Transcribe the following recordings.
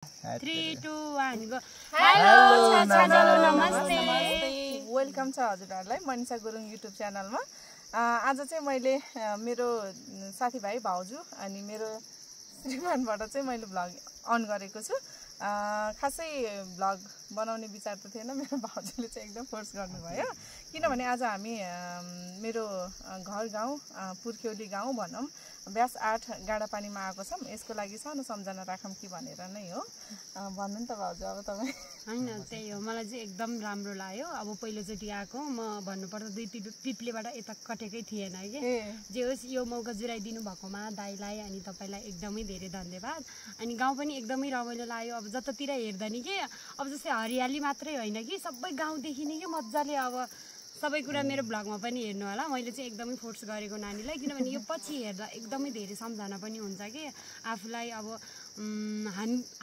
3, 2, 1 go. Hello, नमस्ते. Welcome छ हजुरहरुलाई Manisha Gurung YouTube च्यानलमा। आज चाहिँ मैले मेरो साथीभाइ भाउजू अनि मेरो श्रीमानबाट चाहिँ मैले भ्लग अन गरेको छु। खासै भ्लग बनाउने विचार त थिएन, मेरो भाउजूले चाहिँ एकदम फोर्स गर्नुभयो। किनभने आज हामी मेरो घर गाउँ पुर्ख्यौली गाउँ भनौं व्यास 8 गाडापानीमा आएको छौं। यसको लागि सानो सम्झना राखौं कि भनेर नै हो। भन्नु नि त भाउजू, अब तपाई। हैन त्यही हो, मलाई चाहिँ एकदम राम्रो लाग्यो। अब पहिलोचोटि आएको म भन्नुपर्दा दुई पिप्लेबाट यता कटेकै थिएन के। जे होस् यो मौका जुराइदिनु भएकोमा दाइलाई अनि तपाईलाई एकदमै धेरै धन्यवाद। अनि गाउँ पनि एकदमै रमाइलो लाग्यो। अब जतातिर हेर्दा नि के, अब जस्तै हरियाली मात्रै होइन कि सबै गाउँ देखिने के मज्जाले। अब सबै कुरा मेरो ब्लगमा पनि हेर्नु होला। मैले चाहिँ एकदमै फोर्स गरेको नानीलाई, किनभने यो पछि हेर्दा एकदमै धेरै सम्झना पनि हुन्छ कि आफूलाई। अब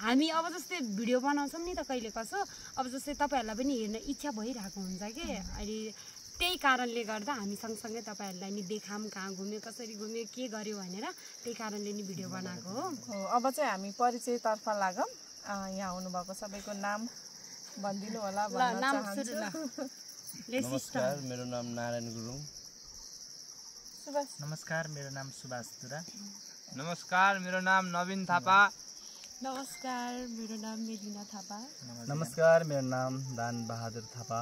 हामी अब जस्तै भिडियो बनाउँछौँ नि त कहिले कसो, अब जस्तै तपाईहरुलाई पनि हेर्न इच्छा भइरहेको हुन्छ कि। अहिले त्यही कारणले गर्दा हामी सँगसँगै तपाईहरुलाई नि देखाम, कहाँ घुम्यो, कसरी घुम्यो, के गर्यो भनेर त्यही कारणले नि भिडियो बनाएको हो। अब चाहिँ हामी परिचयतर्फ लागौं। यहाँ आउनु भएको सबैको नाम भनिदिनु होला भन्न चाहन्छु। नमस्कार, मेरो नाम नारायण गुरुङ। सुभाष। नमस्कार, मेरो नाम सुभाष दुरा। नमस्कार, मेरो नाम नवीन थापा। नमस्कार, मेरो नाम मेलिना थापा। नमस्कार, मेरो नाम दान बहादुर थापा।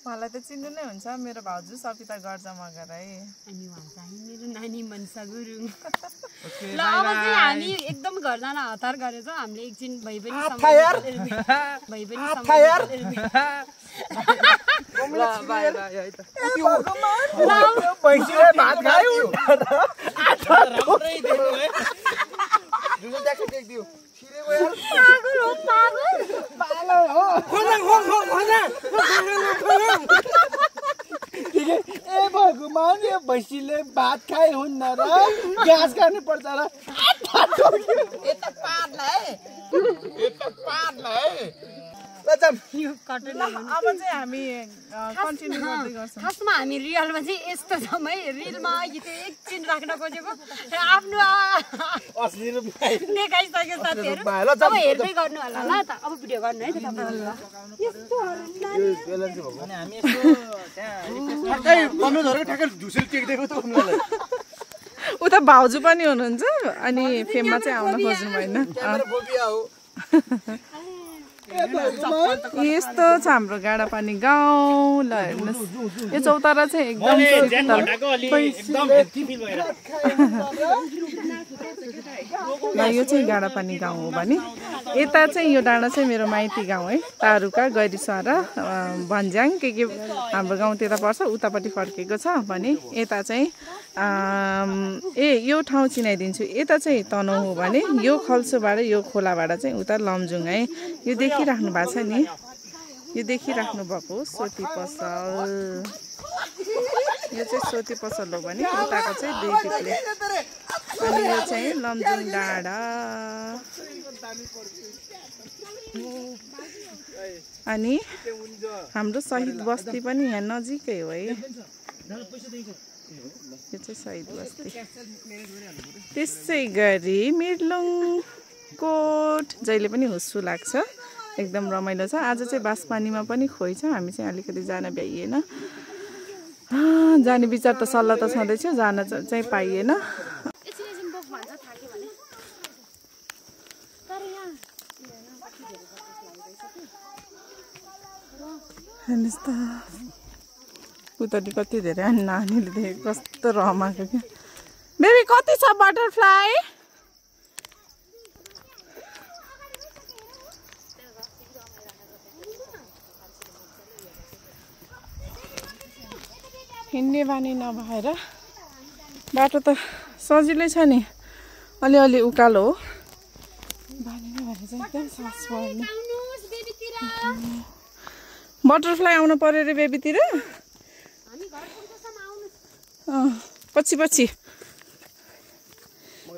मलाई त चिन्नु नै हुन्छ, मेरो भाउजू सपिता गर्जा मगर है। अनि उहाँ चाहिँ मेरो नानी मनसा गुरुङ। ल अब चाहिँ हामी एकदम घर जान हतार गरेछौँ। हामीले एकछिन भइ पनि भैँसीले भात खाए हुन्न र ग्यास खानु पर्छ र। अब चाहिँ हामी कन्टिन्यू गर्दै गर्छौं। खासमा हामी रियलमा चाहिँ यस्तो छौँ है। रिलमा गीत एकछिन राख्न खोजेको आफ्नो असली रूप देखाइसक्यो साथीहरु। अब हेर्दै गर्नु होला ल त। अब भिडियो गर्नु है त तपाईहरुले। यस्तो अनि हामी यसो त्यहाँ ठ्याक्कै बन्नुधरको ठ्याक्कै झुसेल टेक्दिएको त उनीहरुलाई। उता भाउजू पनि हुनुहुन्छ अनि फेममा चाहिँ आउन खोज्नु भएन। क्यामेरा फोबिया हो। यस्तो छ हाम्रो गाडापानी गाउँ। ल हेर्नुस्, यो चौतारा चाहिँ एकदम ल यो चाहिँ गाडापानी गाउँ हो भने यता चाहिँ यो डाँडा चाहिँ मेरो माइती गाउँ है। तारुका, गैरीसरा, भन्ज्याङ के हाम्रो गाउँतिर पर्छ। उतापट्टि फर्केको छ भने यता चाहिँ यो ठाउँ चिनाइदिन्छु। यता चाहिँ तनहुँ हो भने यो खल्सोबाट यो खोलाबाट चाहिँ उता लमजुङ है। यो देखिराख्नु भएको छ नि, यो देखिराख्नु भएको सोती पसल। यो चाहिँ सोती पसल हो भने उताको चाहिँ दुई पिप्ले। अनि यो चाहिँ लमजुङ डाँडा। अनि हाम्रो शहीद बस्ती पनि यहाँ नजिकै हो है। यो चाहिँ शहीद बस्ती। त्यसै गरी मिर्लुङ कोट जहिले पनि हुस्सु लाग्छ, एकदम रमाइलो छ। आज चाहिँ बासपानीमा पनि खोइ छ। हामी चाहिँ अलिकति जान भ्याइएन। जाने विचार त सल्लाह त छँदैछ, जान चाहिँ पाइएन। हेर्नुहोस् त उतापट्टि कति धेरै नानीले देखेको कस्तो रमाएको क्या। बेबी कति छ बटरफ्लाई? हिँड्ने बानी नभएर बाटो त सजिलै छ नि, अलिअलि उकालो हो। बानी नभएर चाहिँ एकदम सास पर्ने। बटरफ्लाई आउनु पर्यो रे बेबीतिर। पछि पछि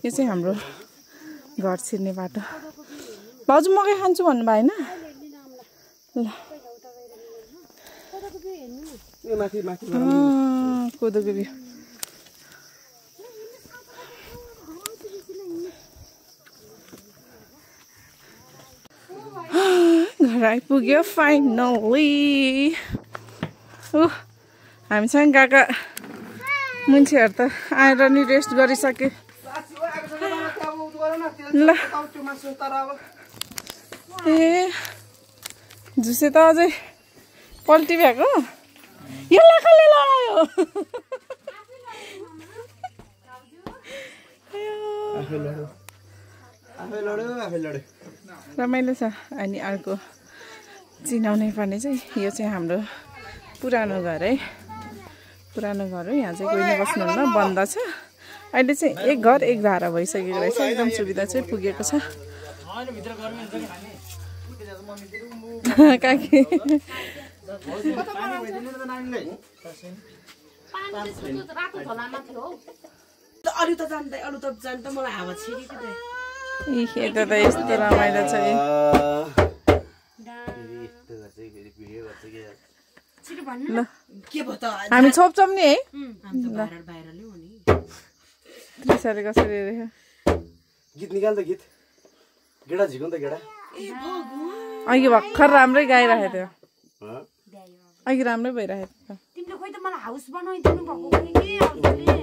यो चाहिँ हाम्रो घर छिर्ने बाटो। भाउजू मकै खान्छु भन्नु भएन? ल कोदोको बिउ। घर आइपुग्यो फाइनली। हामीसँग गएका मान्छेहरू त आएर नि रेस्ट गरिसके। ल ए झुसे त अझै पल्टी भएको। यसलाई कसले लगायो? रमाइलो छ। अनि अर्को चिनाउनै पर्ने चाहिँ यो चाहिँ हाम्रो पुरानो घर है। पुरानो घर हो। यहाँ चाहिँ कोही नै बस्नुहुन्न, बन्द छ। अहिले चाहिँ एक घर एक धारा भइसकेको रहेछ। एकदम सुविधा चाहिँ पुगेको छ। काकी यता त यस्तो रमाइलो छ। ल हामी छोप्छौँ नि है। त्यसरी कसरी गीत निकाल त गीत। गेडा झिकौँ त गेडा। अघि भर्खर राम्रै गाइरहेको थियो। अघि राम्रै भइरहेको थियो। तिमीले खोइ त मलाई हाउस बनाइदिनु भएको के हजुरले।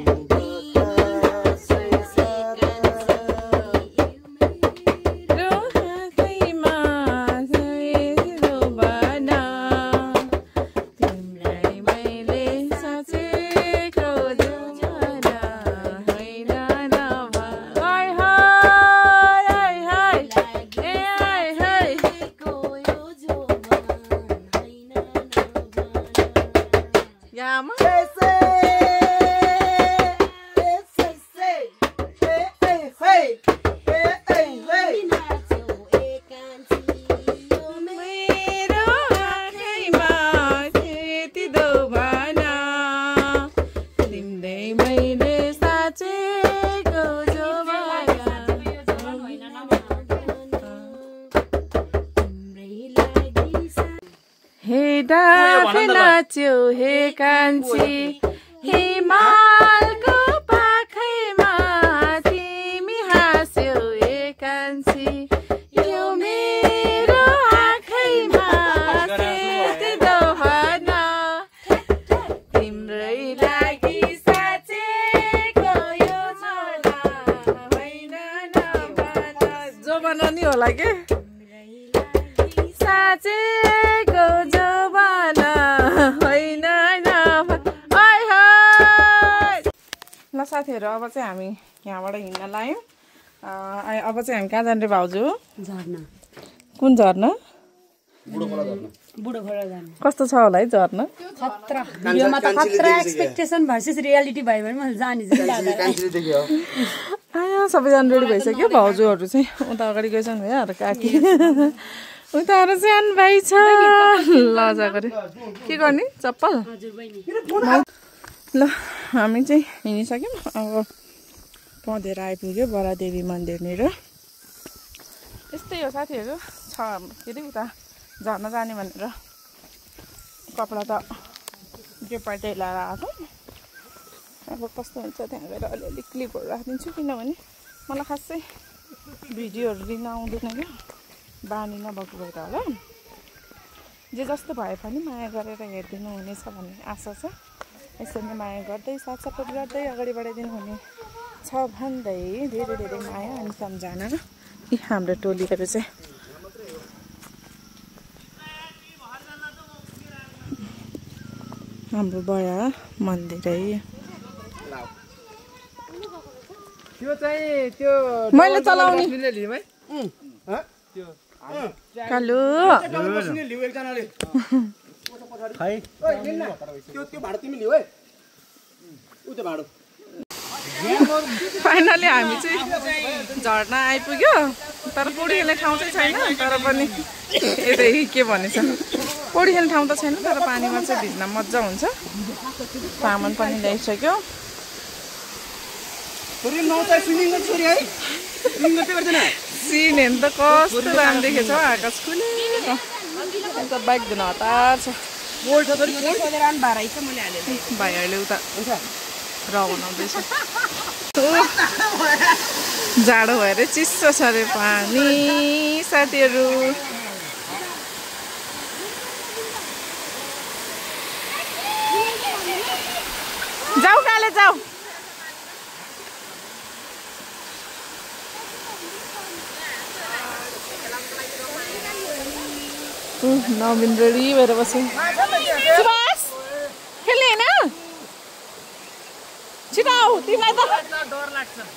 नाच्यो हे कान्छी हिमालको पाखैमा तिमी हाँस्यो हे कान्छी यो मेरो आँखैमा सेतिदो भन तिम्रै लागि साँचेको यो जोला होइन नभन जो भन नि होला के साँचेको जो भन होइन ल साथीहरू। अब चाहिँ हामी यहाँबाट हिँड्न लाग्यौँ। अब चाहिँ हामी कहाँ जाने भाउजू? झर्ना। कुन झर्ना? बुढो खोला झर्ना। कस्तो छ होला है झर्ना? खतरा। भिडियोमा त खतरा एक्सपेक्टेसन भर्सेस रियालिटी भयो भने मैले जाने सबैजना रेडी भइसक्यो। भाउजूहरू चाहिँ उता अगाडि गइसक्नु भयो। काकी उताहरू सानो भाइ छ। लजा गरे के गर्ने चप्पल। ल हामी चाहिँ हिँडिसक्यौँ। अब पँधेर आइपुग्यो बरादेवी मन्दिरनिर। यस्तै हो साथीहरू छ के अरे उता झर्न जाने भनेर कपडा त त्यो पार्टी लगाएर आएको। अब कस्तो हुन्छ त्यहाँ गएर अलिअलि क्लिपहरू राखिदिन्छु किनभने मलाई खासै भिडियोहरू लिन आउँदैन क्या। बानी नभएको भएर होला। जे जस्तो भए पनि माया गरेर हेरिदिनु हुनेछ भन्ने आशा छ। यसरी नै माया गर्दै साथ सपोर्ट गर्दै अगाडि बढाइदिनु हुने छ भन्दै धेरै धेरै माया अनि सम्झना। यी हाम्रो टोलीहरू चाहिँ हाम्रो बडा मन्दिर है। त्यो चाहिँ त्यो मैले चलाउने कालु फाइनली हामी चाहिँ झर्ना आइपुग्यो। तर पौडी खेल्ने ठाउँ चाहिँ छैन। तर पनि यतै के भनेछ पौडी खेल्ने ठाउँ त छैन तर पानीमा चाहिँ भिज्न मजा हुन्छ। सामान पनि ल्याइसक्यो। सिन हेर्नु त कस्तो राम्रो देखेछ आकाश खुलेको। अन्त बाइक धुन हतार छ। भाइहरूले उता र बनाउँदैछ। जाडो भएर चिसो छ अरे पानी साथीहरू। जाऊ काले जाऊ नवीन रेडी भएर बस्यो सुभाष खेल्ने होइन छिटो आऊ तिमीलाई त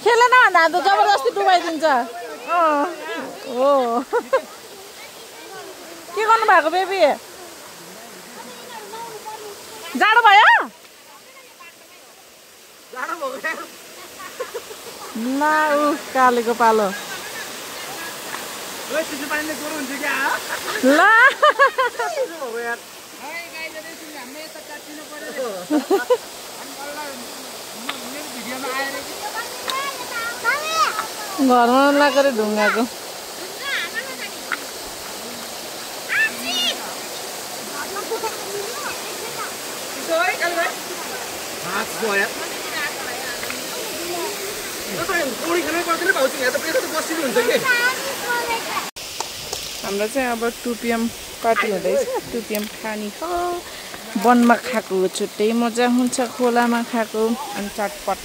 खेल न भन्दा त जबरजस्ती डुबाइदिन्छ हो के गर्नु भएको बेबी जाडो भयो ल ऊ कालेको पालो ल घरमा लागेर ढुङ्गाको हाम्रो चाहिँ अब 2 PM पार्टी हुँदैछ 2 PM खानी हो वनमा खाएको छुट्टै मजा हुन्छ खोलामा खाएको अनि चटपट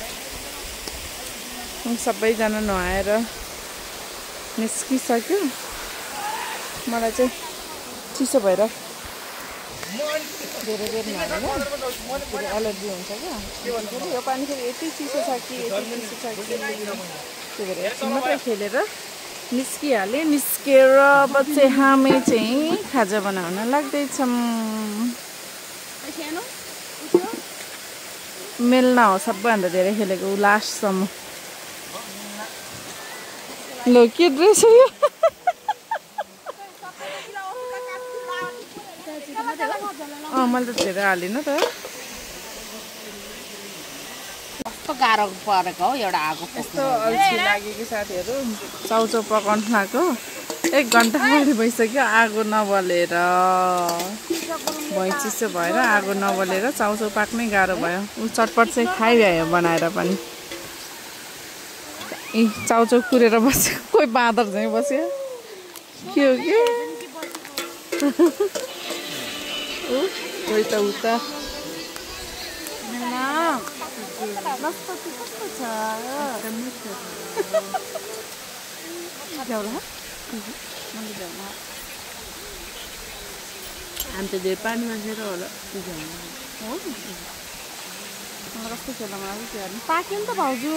सबैजना नुहाएर निस्किसक्यो मलाई चाहिँ चिसो भएर धेरै बेर नुहाएर फेरि एलर्जी हुन्छ क्या यो पानी फेरि यति चिसो छ कि यति चिसो छ कि त्यही भएर एकछिन मात्रै खेलेर निस्किहालेँ निस्केर अब चाहिँ हामी चाहिँ खाजा बनाउन लाग्दैछौँ मेल्न हो सबैभन्दा धेरै खेलेको लास्टसम्म ल के ड्रेस हो यो मैले त धेरै हालिनँ त कस्तो गाह्रो परेको हौ एउटा आगो यस्तो अल्छी लाग्यो कि साथीहरू चाउचाउ पकाउनु लाग्यो 1 घन्टा अगाडि भइसक्यो आगो नबलेर भुइँ चिसो भएर आगो नबलेर चाउचाउ पाक्नै गाह्रो भयो ऊ चटपट चाहिँ खाइभ्यायो बनाएर पनि ए चाउचाउ कुरेर बस्यो कोही बाँदर चाहिँ बस्यो के हो के कोही त उता नास्पाती कस्तो छ हामी त धेरै पानी मासेर होला मलाई कस्तो खेल्न मन लाग्यो त्यो पाक्यो नि त भाउजू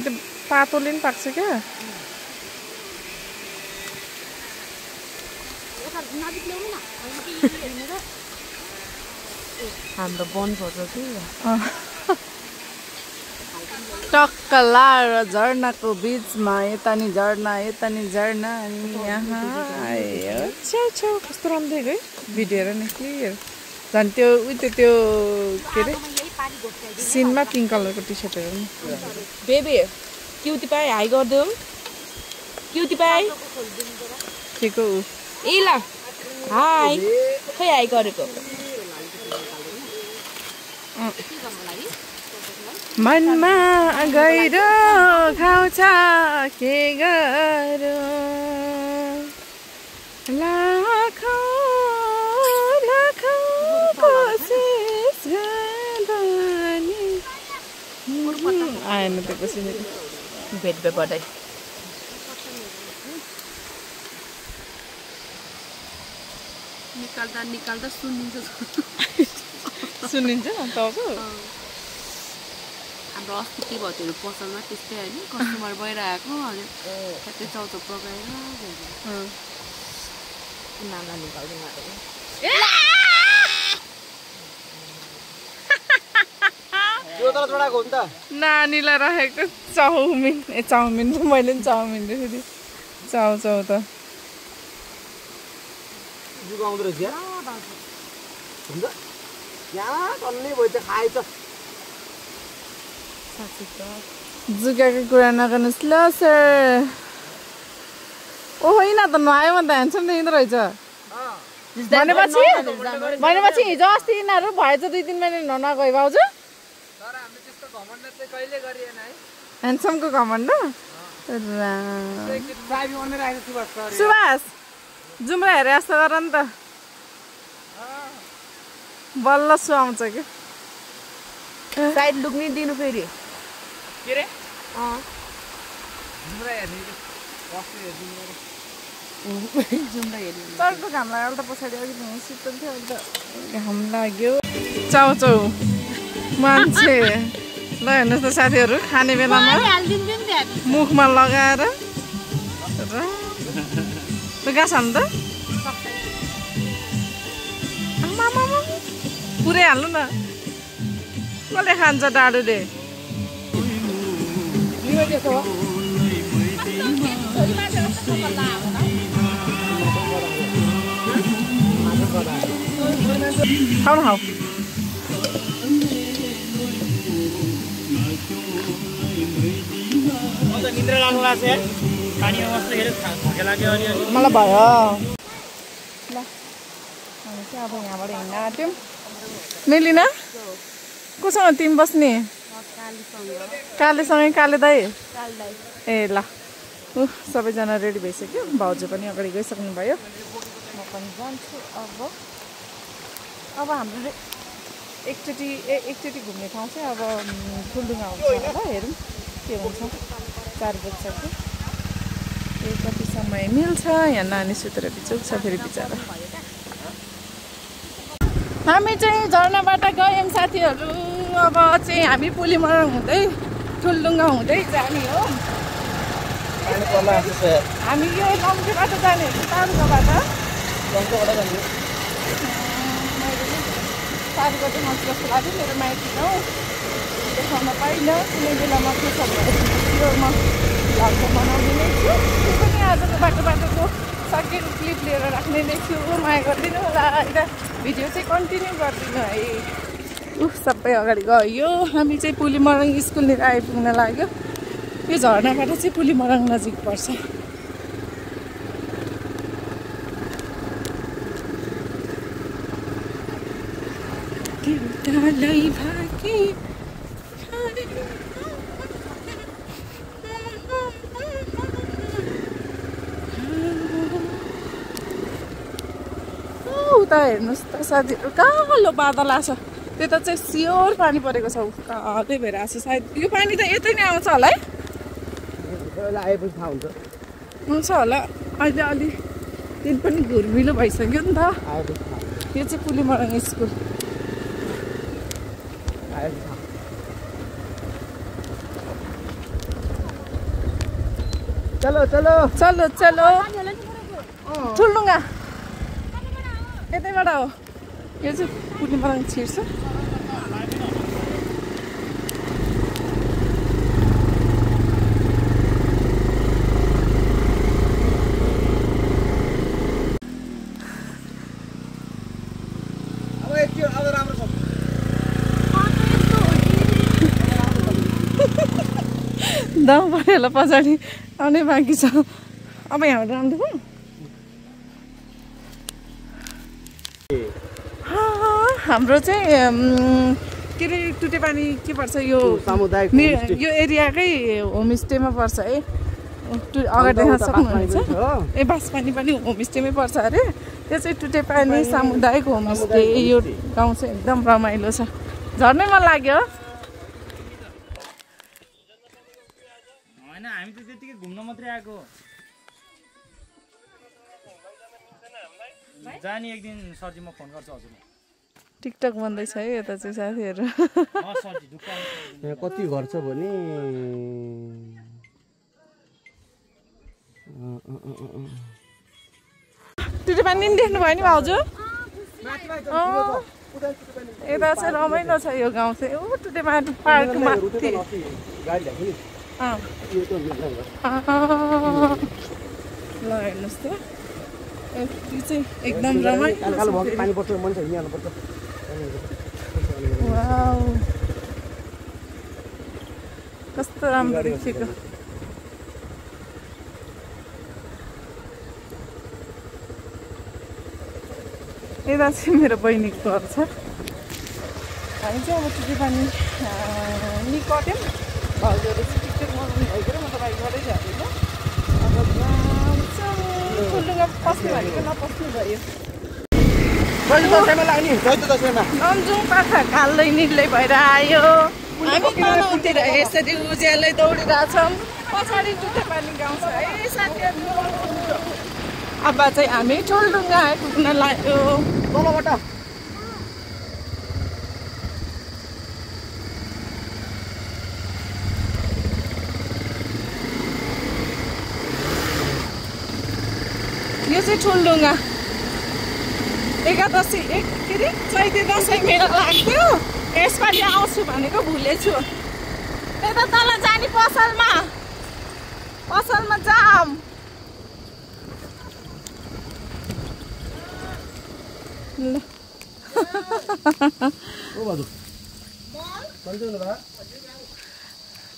त्यो पातोले नि पाक्छ क्या हाम्रो वन भन्छ कि टक्क लाएर झर्नाको बिचमा यता नि झर्ना अनि यहाँ आयो छेउ कस्तो राम्रो देख्यो है भिडियो हेर न क्लियर झन् त्यो त्यो के अरे सिनमा पिङ्क कलरको टी सर्टहरू नि बेबी क्युटी पाए हाई गरिदेऊ क्युटी पाए के को ए ल हाई खै हाई गरेको मनमा गएर खाउँछ के गरौँ लाखौँ कोसिस गर्दा नि आएन त्यो पछि भेट बधाई निकाल्दा सुनिन्छ तपाईँको हाम्रो अस्ति के भयो त्यो पसलमा त्यस्तै होइन कस्टमर भइरहेको अनि ठ्याक्कै चाउचाउ पकाएर नाना निकाल्दैन नानीलाई राखेको चाउमिन चाउमिन मैले पनि चाउमिन फेरि चाउचाउ त जुगाको कुरा नगर्नुहोस् ल सर ओ होइन त नुहायो भने त ह्यान्डसम देखिँदो रहेछ भनेपछि हिजो अस्ति यिनीहरू भएछ 2-3 महिना नगयो भाउजू ह्यान्डसमको घमण्ड सुभाष जुम्रा हेरे जस्तो गर नि त बल्ल सुहाउँछ क्या साइड लुक नि दिनु फेरि के रे अँ जुम्रा हेर्ने कस्तो हेर्दिनु जुम्रा हेर्नु चर्को घाम लाग्यो त पछाडि अलिक शीतल थियो अहिले त घाम लाग्यो चाउचाउ मान्छे ल हेर्नुहोस् त साथीहरू खाने बेलामा मुखमा लगाएर गाँस हाल्नु त पुरै हाल्नु न कसले खान्छ डाडुले खाऊ न खाऊ निद्रा लाग्नु लाग्छ यार पानीमा बस्दाखेरि थके लाग्यो अलिअलि मलाई भयो ल हामी चाहिँ अब यहाँबाट हिँड्न आँट्यौँ मेलिना कोसँग तिमी बस्ने कालेसँगै काले दाइ ए ल सबैजना रेडी भइसक्यो भाउजू पनि अगाडि गइसक्नु भयो म पनि जान्छु अब हाम्रो एकचोटि घुम्ने ठाउँ चाहिँ अब ठुल्डुङ्गा हुन्छ होला हेरौँ के हुन्छ 4 बज्छ कि कति समय मिल्छ यहाँ नानी सुतेर बिचुक्छ फेरि बिचरा हामी चाहिँ झरनाबाट गयौँ साथीहरू अब चाहिँ हामी पुलीमरङ हुँदै ठुल्डुङ्गा हुँदै जाने हो हामी यो लम्चीबाट जाने हो तारुकोबाट तारुकोटे मान्छे जस्तो लाग्यो मेरो माइती हो देखाउन पाइनँ कुनै बेलामा के छ भने त्यो म भ्लग बनाउने नै छु त्यो पनि आजको बाटोको सकेको क्लिप लिएर राख्ने नै छु माया गरिदिनु होला होइन भिडियो चाहिँ कन्टिन्यू गरिदिनु है सबै अगाडि गयो हामी चाहिँ पुलीमरङ स्कुलनिर आइपुग्न लाग्यो यो झरनाबाट चाहिँ पुलीमरङ नजिक पर्छ उता हेर्नुहोस् त साथीहरू कालो बादल आछ त्यता चाहिँ सियोर पानी परेको छ त्यही भएर आएको छ सायद यो पानी त यतै नै आउँछ होला है आउँछ होला अहिले अलि दिन पनि घुर्मिलो भइसक्यो नि त यो चाहिँ पुलीमरङ स्कुल चलो चलो चलो चलो ठुल्डुङ्गा यतैबाट हो यो चाहिँ पुलीमरङ छिर्छ अब राम्रो छ दाउ भइहाल्यो पछाडि आउनै बाँकी छ अब यहाँबाट राम्रो भयो हाम्रो चाहिँ के अरे टुटेपानी के पर्छ यो सामुदायिक यो एरियाकै होमस्टेमा पर्छ है अगाडि देख्न सक्नुहुन्छ ए बाँसपानी पनि होमस्टेमै पर्छ अरे त्यो चाहिँ टुटेपानी सामुदायिक होमस्टे यो गाउँ चाहिँ एकदम रमाइलो छ झर्नै मन लाग्यो होइन हामी त त्यतिकै घुम्न मात्रै आएको जानी एक दिन सरजी म फोन गर्छु हजुरलाई टिकटक बन्दैछ है यता चाहिँ साथीहरू सरजी ढुक्क यहाँ कति घर छ भने टुटेपानी नि देख्नु भयो नि भाउजू यता चाहिँ रमाइलो छ यो गाउँ चाहिँ टुटेपानी पार्कमा ल हेर्नुहोस् त यो चाहिँ एकदम रमाइलो पानी पर्छ मान्छे हिँड्नु पर्छ वाउ कस्तो राम्रो देखिएको यता चाहिँ मेरो बहिनीको घर छ हामी चाहिँ अब टुटेपानी निकट्यौँ भाउजूहरू चाहिँ टिकटक बनाउनु भइदिएर म त बाइकबाटै झरेको अब ठुल्डुङ्गा पस्ने भनेको नपस्नु भयो नम्जुङ पाखा खाल्दै निल्दै भएर आयो हामी तनहुँतिर यसरी उज्यालै दौडिरहेछौँ पछाडि जुठे पानी गाउँ छ है साथीहरू अब चाहिँ हामी ठुलढुङ्गा आइपुग्न लाग्यो तलबाट यो चाहिँ ठुलढुङ्गा एकादशी के अरे चैते दसैँ मेला लाग्थ्यो यसपालि आउँछु भनेको भुलेछु यता तल जाने पसलमा जाम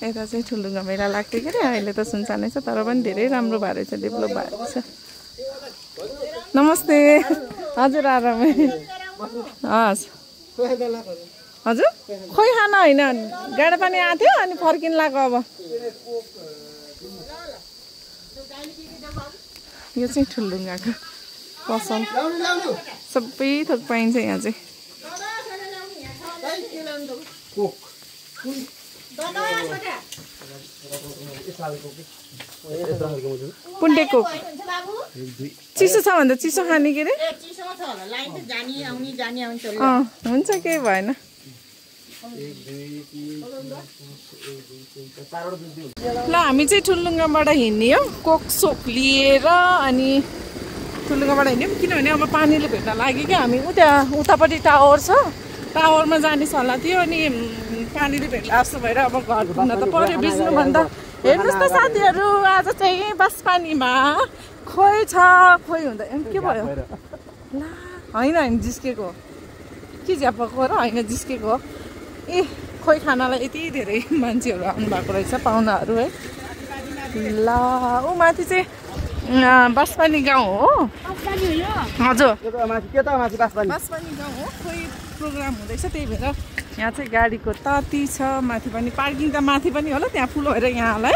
यता चाहिँ ठुलढुङ्गा मेला लाग्थ्यो के अरे अहिले त सुनसानै छ तर पनि धेरै राम्रो भएर छ डेभलप भएको छ नमस्ते हजुर आरामै हस् हजुर खोइ खान होइन गाडा पानी आएको थियो अनि फर्किन लाग्यो अब यो चाहिँ ठुलढुङ्गाको पसल सबै थोक पाइन्छ यहाँ चाहिँ पुन्टे कोक चिसो छ भन्दा चिसो खाने के अरे हुन्छ केही भएन ल हामी चाहिँ ठुलढुङ्गाबाट हिँड्ने हो कोक सोक लिएर अनि ठुलढुङ्गाबाट हिँड्यौँ किनभने अब पानीले भेट्न लाग्यो क्या हामी उतापट्टि टावर छ टावरमा जाने सल्लाह थियो अनि पानीले भेट्ला जस्तो भएर अब घर पुग्न त पर्यो बिच्नुभन्दा हेर्नुहोस् त साथीहरू आज चाहिँ बाँसपानीमा खोइ छ खोइ हुँदा के भयो ला होइन जिस्केको के झ्यापको र होइन जिस्केको ए खोइ खानालाई यति धेरै मान्छेहरू आउनु भएको रहेछ पाहुनाहरू है ल ऊ माथि चाहिँ बाँसपानी गाउँ हो हजुर बाँसपानी गाउँ हो खोइ प्रोग्राम हुँदैछ त्यही भएर यहाँ चाहिँ गाडीको तती छ माथि पनि पार्किङ त माथि पनि होला त्यहाँ फुल भएर यहाँलाई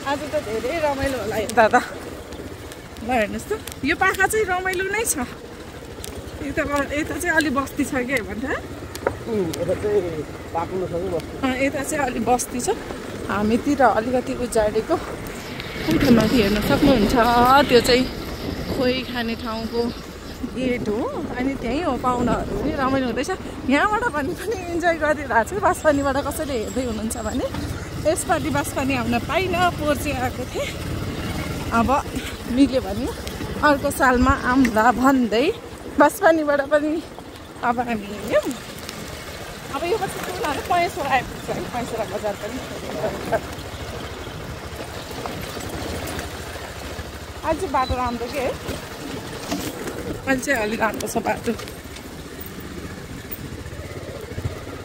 आज त धेरै रमाइलो होला यता त ल हेर्नुहोस् त यो पाखा चाहिँ रमाइलो नै छ यता चाहिँ अलि बस्ती छ क्या भन्छ यता चाहिँ अलि बस्ती छ हामीतिर अलिकति उजाडेको माथि हेर्न सक्नुहुन्छ त्यो चाहिँ खोइ खाने ठाउँको गेट हो अनि त्यहीँ हो पाहुनाहरू पनि रमाइलो हुँदैछ यहाँबाट भने पनि इन्जोय गरिरहेको छु बाँसपानीबाट कसैले हेर्दै हुनुहुन्छ भने यसपालि बाँसपानी आउन पाइनँ पोहोर चाहिँ आएको थिएँ अब मिल्यो भने अर्को सालमा आउँला भन्दै बाँसपानीबाट पनि अब हामी हिँड्यौँ अब यो पछि उनीहरू पयसोरा आइपुग्छ है पयसोरा बजार पनि आज चाहिँ बाटो राम्रो के है अहिले चाहिँ अलि राम्रो छ बाटो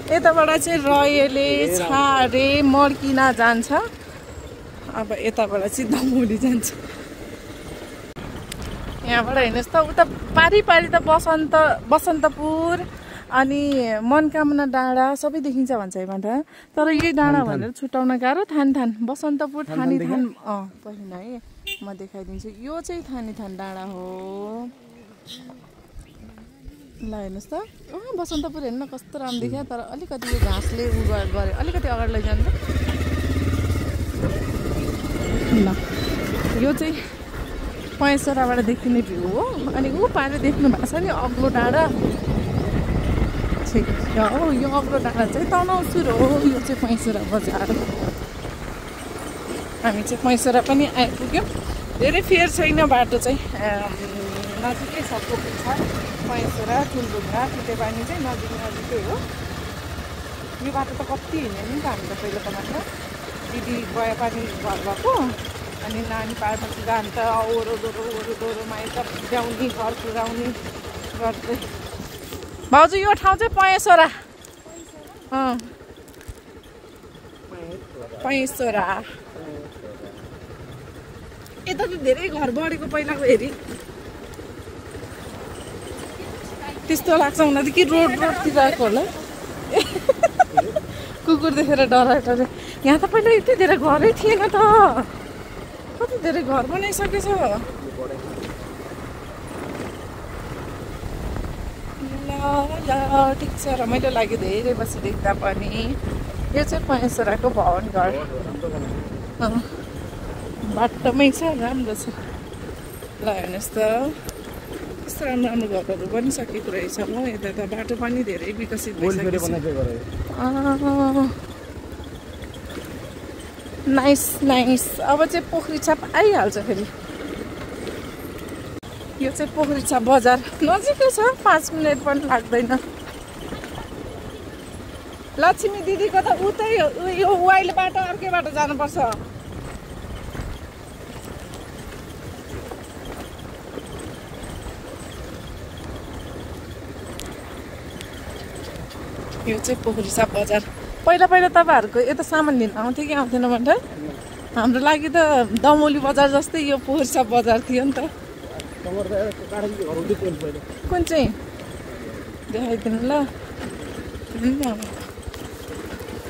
यताबाट चाहिँ रयले छारे मर्किना जान्छ अब यताबाट चाहिँ दमौली जान्छ यहाँबाट हेर्नुहोस् त उता पारी पारी त बसन्तपुर अनि मनकामना डाँडा सबै देखिन्छ भन्छ यहाँबाट तर यही डाँडा भनेर छुट्याउन गाह्रो थान बसन्तपुर थानी थान पहिला है म देखाइदिन्छु यो चाहिँ थानी थान डाँडा हो ल हेर्नुहोस् त बसन्तपुर हेर्नु कस्तो राम्रो देखियो तर अलिकति यो घाँसले गरे अलिकति अगाडि लैजानु त ल यो चाहिँ पयसराबाट देखिने भ्यू हो अनि ऊ पारे देख्नु भएको छ नि अग्लो डाँडा हो यो अग्लो डाँडा चाहिँ तनहुँसुर हो यो चाहिँ पयसरा बजार हामी चाहिँ पयसरा पनि आइपुग्यौँ धेरै फेर छैन बाटो चाहिँ नजिकै सबको छ पयसरा ठुलढुङ्गा टिटेपानी चाहिँ नजिकै हो यो बाटो त कति हिँड्यो नि त हामी त पहिलाको मात्र दिदी गए पनि घर गएको अनि नानी पाएपछि जान्छ ओरोदोरोमा यता ल्याउने घर पुऱ्याउने गर्दै भाउजू यो ठाउँ चाहिँ पयसरा पयसरा यता त धेरै घर बढेको पहिलाको हेरी त्यस्तो लाग्छ उनीहरू त कि रोडतिर आएको होला कुकुर देखेर डराएको अरे यहाँ त पहिला यति धेरै घरै थिएन त कति धेरै घर बनाइसकेछ ठिक छ रमाइलो लाग्यो धेरै बसी देख्दा पनि। यो चाहिँ पहेँसराको भवन घर बाटोमै छ, राम्रो छ। ल हेर्नुहोस् त कस्तो राम्रो राम्रो घरहरू बनिसकेको रहेछ हो। यता त बाटो पनि धेरै विकसित भइसकेको छ। Nice nice. अब चाहिँ पोखरी छाप आइहाल्छ फेरि। यो चाहिँ पोखरी छाप बजार नजिकै छ, 5 मिनट पनि लाग्दैन। लक्ष्मी दिदीको त उतै यो वाइल बाटो अर्कै बाटो जानुपर्छ। यो चाहिँ पोखरी छाप बजार। पहिला पहिला तपाईँहरूको यता सामान लिन आउँथ्यो कि आउँथेन भन्दा? हाम्रो लागि त दमौली बजार जस्तै यो पोखरी छाप बजार थियो नि त। कुन चाहिँ देखाइदिनु ल।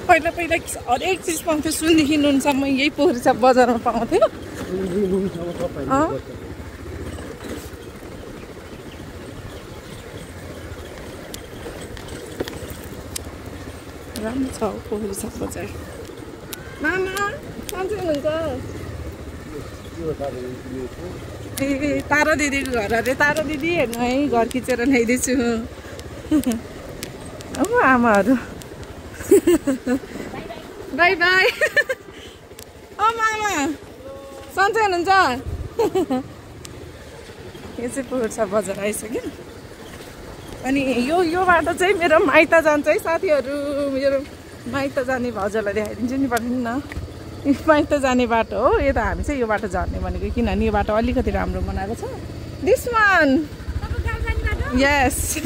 पहिला पहिला हरेक चिज पाउँथ्यो, सुनदेखि नुनसम्म यही पोखरी छाप बजारमा पाउँथ्यो। राम्रो छ पोखरी छाप बजार। मामा सन्चै हुनुहुन्छ? ए तारा दिदीको घर अरे। तारा दिदी हेर्नु है, घर खिचेर ल्याइदिन्छु। अब आमाहरू बाई बाई। ओ मामा सन्चै हुनुहुन्छ? यो चाहिँ पोखरी छाप बजार आइसक्यो। अनि यो बाटो चाहिँ मेरो माइत जान्छ है साथीहरू। मेरो माइत जाने भाउजूलाई देखाइदिन्छु नि, पठाउनु न। यो माइत जाने बाटो हो। यता हामी चाहिँ यो बाटो झर्ने भनेको, किनभने यो बाटो अलिकति राम्रो बनाएको छ। दिस वान यस।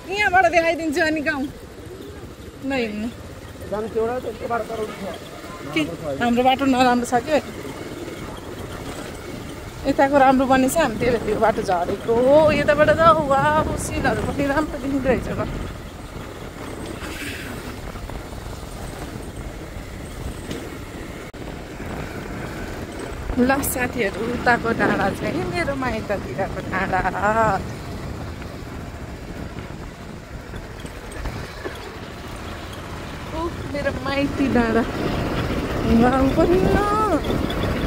यहाँबाट देखाइदिन्छु अनि गाउँ न हिँड्नु। हाम्रो बाटो नराम्रो छ कि यताको राम्रो बनेछ, हामी त्यही भएर यो बाटो झरेको हो। यताबाट त वा सिनहरू पनि राम्रो देखिँदो रहेछ। ल साथीहरू, उताको डाँडा चाहिँ मेरो माइततिरको डाँडा। मेरो माइती डाँडा गाउँ पनि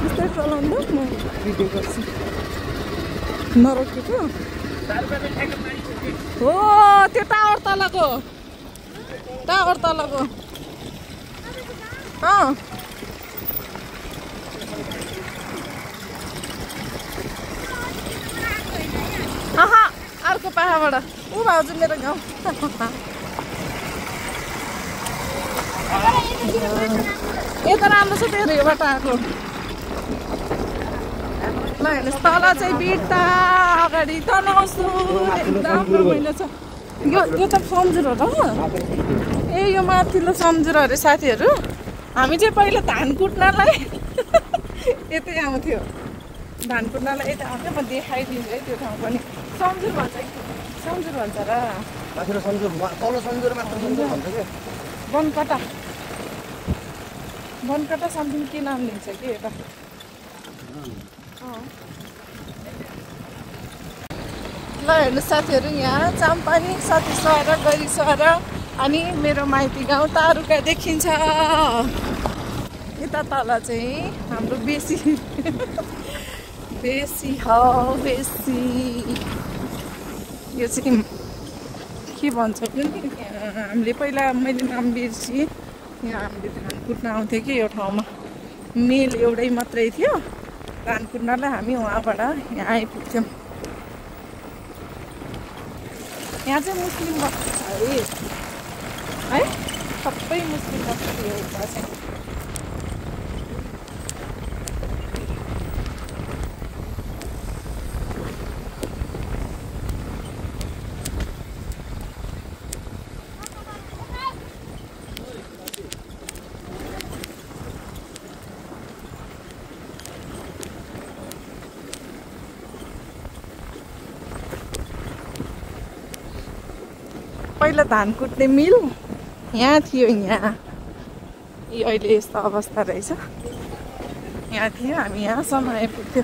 त्यस्तै चलाउँदा म भिडियो गर्छु। नरोकेको हो त्यो टावर तलको। अर्को पाहाबाट ऊ भाउजू मेरो गाउँ। यता राम्रो छ त्यो योबाट आएको। ल हेर्नुहोस् तल चाहिँ बिट्टा, अगाडि तनाउँछु एकदम रमाइलो छ। यो त सम्झुरो हो। ए यो माथिल्लो सम्झुरो अरे साथीहरू। हामी चाहिँ पहिला धान कुट्नलाई यतै आउँथ्यो। धान कुट्नलाई यतै आउँथ्यो। म देखाइदिन्छु है त्यो ठाउँ पनि। सम्झुर भन्छ कि सम्झुर भन्छ र। बनकटा समथिङ के नाम लिन्छ कि यता। ल हेर्नुहोस् साथीहरू, यहाँ चाम्पानी सतीसहरा गैरीसहरा अनि मेरो माइती गाउँ तारुका देखिन्छ। यता तल चाहिँ हाम्रो बेसी यो चाहिँ के भन्छ कुन्नि, हामीले पहिला मैले नाम बिर्सेँ। यहाँ हामीले धान कुट्न आउँथ्यो कि यो ठाउँमा। मेल एउटै मात्रै थियो, धान कुट्नलाई हामी उहाँबाट यहाँ आइपुग्थ्यौँ। यहाँ चाहिँ मुस्लिम बस्ती छ है, सबै मुस्लिम बस्ती हो यता चाहिँ। पहिला धान कुट्ने मिल यहाँ थियो। यहाँ अहिले यस्तो अवस्था रहेछ। यहाँ थियो, हामी यहाँसम्म आइपुग्थ्यो।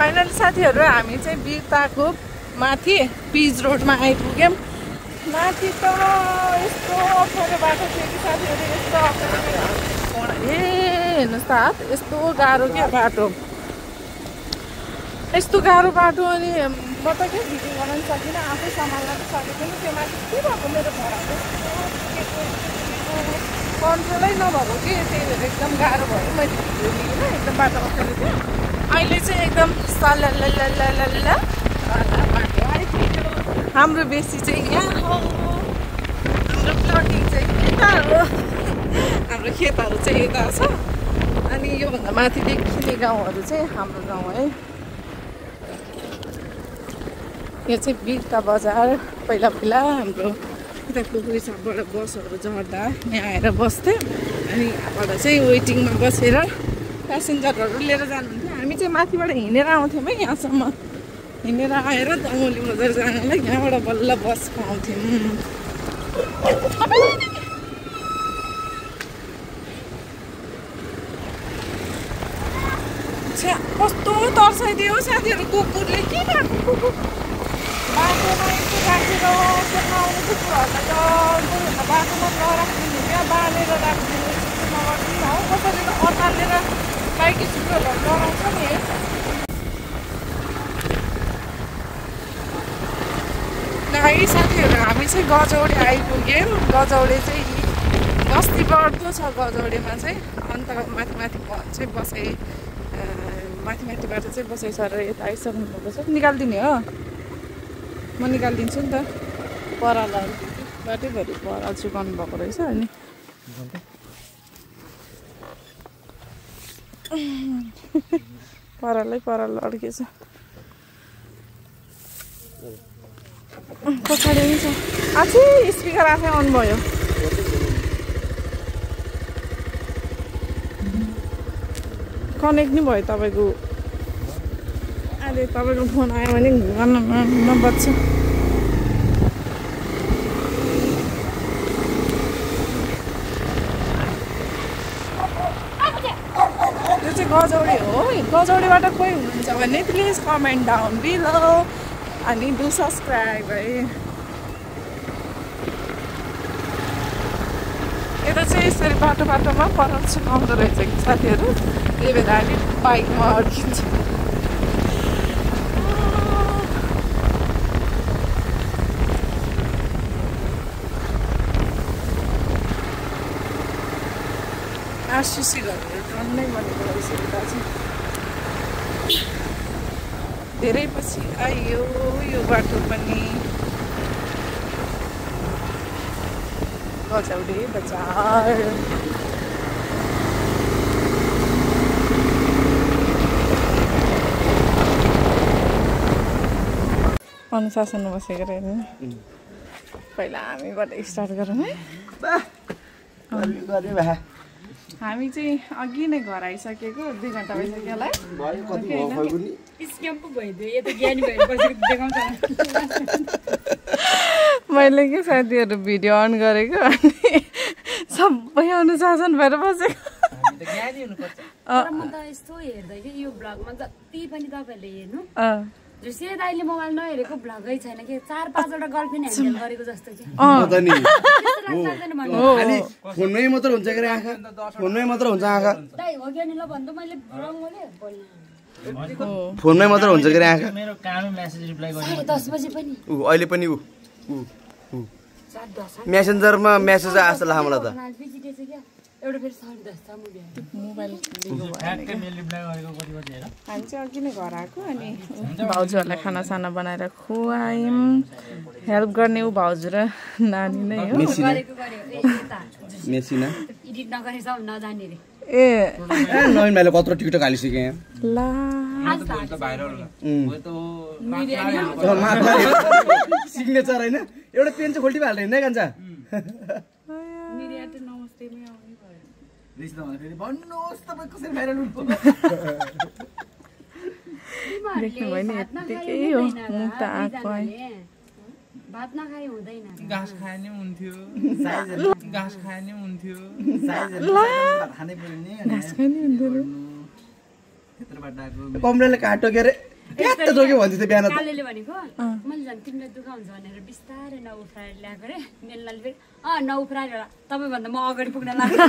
फाइनली साथीहरू हामी चाहिँ वीरताको माथि पिच रोडमा आइपुग्यौँ। माथि त यस्तो अप्ठ्यारो बाटो थियो कि साथीहरू, यस्तो अप्ठ्यारो। हेर्नुहोस् त हात, यस्तो गाह्रो क्या बाटो, यस्तो गाह्रो बाटो। अनि म त के भिडियो बनाउनु सकिनँ, आफै सम्हाल्न त सकेको नि। त्यो माथि के भएको मेरो घरको कन्ट्रोलै नभएको कि, त्यही भएर एकदम गाह्रो भयो। मैले भिडियो लिइनँ, एकदम बाटो अप्ठ्यारो थियो। अहिले चाहिँ एकदम सल्ला बाटो आइपुग्यो। हाम्रो बेसी चाहिँ यहाँ हो, हाम्रो प्लटिङ चाहिँ यता हो, हाम्रो खेतहरू चाहिँ यता छ। अनि योभन्दा माथि देखिने गाउँहरू चाहिँ हाम्रो गाउँ है। यो चाहिँ वीरता बजार। पहिला हाम्रो यता कुकुरी सापबाट बसहरू झर्दा यहाँ आएर बस्थ्यो। अनि यहाँबाट चाहिँ वेटिङमा बसेर प्यासेन्जरहरू लिएर जानुहुन्थ्यो। हामी चाहिँ माथिबाट हिँडेर आउँथ्यौँ है, यहाँसम्म हिँडेर आएर दमोली बजार जानलाई यहाँबाट बल्ल बस पाउँथ्यौँ। कस्तो तर्साइदियो साथीहरू कुकुरले। के भएको कुकुर बाटोमा यस्तो राखेर आउने कुकुरहरूलाई त बाटोमा नराखिदिनु क्या, बाँधेर राखिदिनु। नगरिदिनु हौ, कसैले त अतालेर बाइक स्कुटरहरू डराउँछ नि है। है साथीहरू, हामी चाहिँ गजौडे आइपुग्यौँ। गजौडे चाहिँ बस्ती बढ्दो छ गजौडेमा चाहिँ। अन्त माथि चाहिँ बसाइ माथिबाट चाहिँ बसाइ सर यता आइसक्नुभएको छ। निकालिदिने हो, म निकालिदिन्छु नि त। पराल बाटैभरि पराल चुकाउनु भएको रहेछ। अनि पराल अड्केछ। पछाडि पनि छ। आछि स्पिकर आफै अन भयो। कनेक्ट नि भयो तपाईँको। अहिले तपाईँको फोन आयो भने गर्न नबज्छ। यो चाहिँ गजौडे हो। गजौडेबाट कोही हुनुहुन्छ भने प्लिज कमेन्ट डाउन बिलो अनि डु सब्सक्राइब है। यता चाहिँ यसरी बाटोमा पराल सुकाउँदो रहेछ कि साथीहरू, त्यही भएर हामी बाइकमा अड्किन्छ। आरसिसी घरहरू टन्नै बनेको रहेछ यता चाहिँ। धेरै पछि आइयो यो बाटो पनि। गजौडे बजार। अनुशासनमा बसेको रहेछ नि। पहिला हामीबाट स्टार्ट गरौँ है। हामी चाहिँ अघि नै घर आइसकेको, 2 घन्टा भइसक्यो होला है। मैले के साथीहरू भिडियो अन गरेको, अनि सबै अनुशासन भएर बसेको। म त यस्तो हेर्दै कि यो भ्लगमा जति पनि तपाईँहरूले हेर्नु, जोसिया दाइले मोबाइल नहेरेको भ्लगै छैन कि। 4-5 वटा गर्लफ्रेन्ड ह्यान्डल गरेको जस्तो कि। फोनमै मात्र हुन्छ के आँखा, फोनमै मात्र हुन्छ आँखा। दाइ हो कि ल भन्दा मैले रङ बोले फोनमै मात्र हुन्छ के आँखा। मेरो कामै मेसेज रिप्लाई गर्ने 10 बजे पनि अहिले पनि मेसेन्जरमा मेसेज आएको जस्तो लाग्छ मलाई त। एउटा फेरि 10:30 मा मोबाइल ठ्याक्कै मेल रिप्लाई गरेको कति बजे हेर। हामी चाहिँ अघि नै घर आएको। अनि भाउजूहरूलाई खानासाना बनाएर खुवायौँ। हेल्प गर्ने ऊ भाउजू र नानी नै हो। मेसिना एडिट नगरेसम्म नजाने रे। ए नवीन भाइले कत्रो टिकटक हालिसके यहाँ। ला सिग्नेचर होइन, एउटा पेन चाहिँ खोल्टी हाल्दैन है कान्छा। भन्नुहोस् तपाईँ कसरी भाइरल हुन्छ। देख्नुभयो नि, यत्तिकै हो मुख त आँखा। भात नखाए हुँदैन। घाँस खाए नि हुन्थ्यो। घाँस खाए नि हुन्थ्यो। कमलाले काटो के अरे झट्ट जोग्यो भन्दै थियो बिहान त कालेले भनेको मैले झन् तिमीलाई दुःख हुन्छ भनेर बिस्तारै नउफ्राएर ल्याएको रे मेलनाले फेरि नउफ्राएर तपाईँभन्दा म अगाडि पुग्न लाग्यो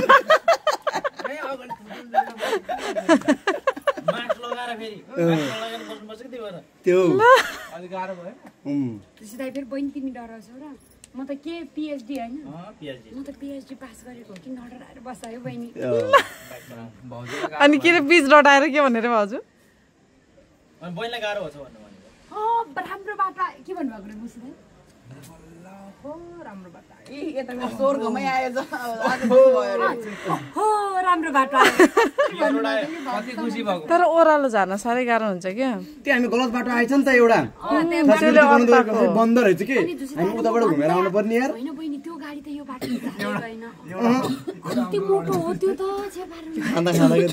त्यो त्यसै दाइ फेरि बहिनी तिमी डराउँछौ र म त के पिएचडी होइन म त पिएचडी पास गरेको हो कि नडराएर बसायो बहिनी अनि के रे बीज रटाएर के भनेर भाउजू बहिनीलाई गाह्रो हुन्छ भन्नु राम्रो बाटो के भन्नुभएको रे मुसी दाइ राम्रो बाटो स्वर्गमै आयो हो राम्रो बाटो आयो कति खुसी भएको तर ओह्रालो झार्न साह्रै गाह्रो हुन्छ क्या त्यो हामी गलत बाटो आएछ नि त एउटा बन्द रहेछ कि हामी उताबाट घुमेर आउनु पर्ने यार होइन बहिनी त्यो गाडी त यो बाटो होइन कति मोटो हो त्यो त खाँदा खाँदा के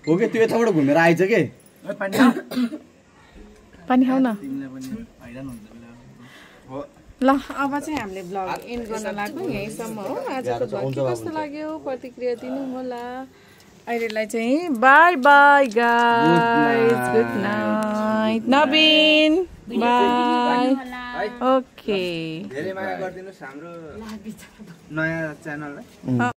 हो कि त्यो यताबाट घुमेर आएछ के पानी खाऊ न ल अब चाहिँ हामीले ब्लग एन्ड गर्न लाग्यो यहीँसम्म हो आजको ब्लग के कस्तो लाग्यो प्रतिक्रिया दिनु होला अहिलेलाई चाहिँ by by guys good night Naveen by okay धेरै माया गरिदिनुस् हाम्रो नयाँ च्यानललाई